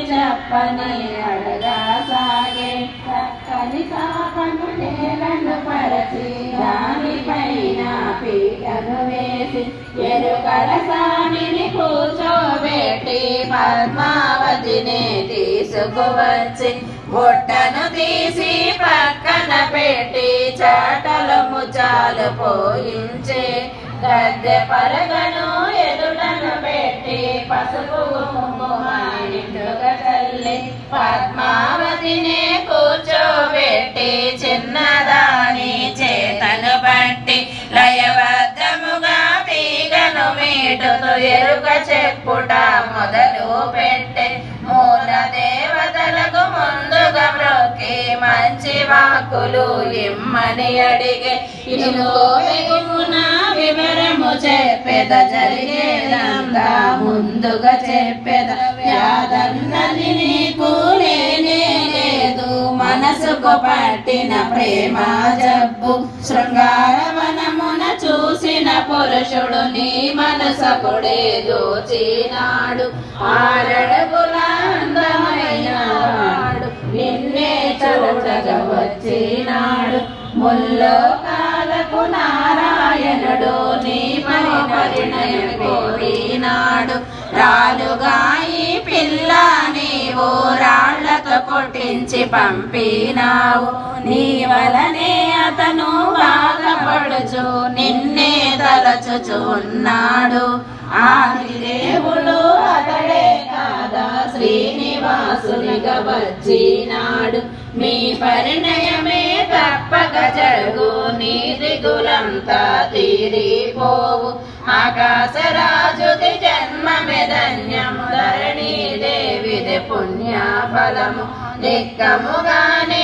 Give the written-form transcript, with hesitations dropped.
చెప్పని అడగసాగే చక్కని చాపను నేలను పరచి దానిపైన పీటను వేసి ఎరుకల స్వామిని కూర్చోబెట్టి పద్మావతిని తీసుకువచ్చి బొట్టను తీసి పక్కన పెట్టి చాటలు ముచాలు పోయించే గద్దె పరగను ఎదుటను పెట్టి పసుపు కుంకుమ నిండుగా చల్లి పద్మావతిని కూర్చోబెట్టి చిన్నదాని చేతను బట్టి లయబద్ధముగా తీగను మీటుతూ ఎరుక చెప్పుట మొదలు పెట్టే మూల దేవతలకు ముందుగా మ్రొక్కి మంచి వాకులు ఇమ్మని అడిగే ఇనుకోన వివరము చెప్పెద జరిగేదంతా ముందుగా చెప్పెద వ్యాధన్నది నీకు లేనే లేదు మనసుకు పట్టిన ప్రేమ జబ్బు శృంగారవనమున చూసిన పురుషుడు నీ మనసపుడే దోచినాడు ఆరడుగుల అందమైన వాడు నిన్నే చూడగా వచ్చినాడు ముల్లోకాలకు నారాయణుడు నీ పరిణయం కోరినాడు రాలుగా ఈ పిల్ల నీవు రాళ్లతో కొట్టించి పంపినావు నీ వలనే అతను బాధపడుచు నిన్నే తలచుచున్నాడు ఆది దేవుడు అతడే కాదా శ్రీనివాసునిగా వచ్చినాడు మీ పరిణయమే తప్పక జరుగు నీ దిగులంతా తీరిపోవు ఆకాశరాజుది జన్మమే ధన్యము ధరణీ దేవిది పుణ్యఫలము నిక్కముగానే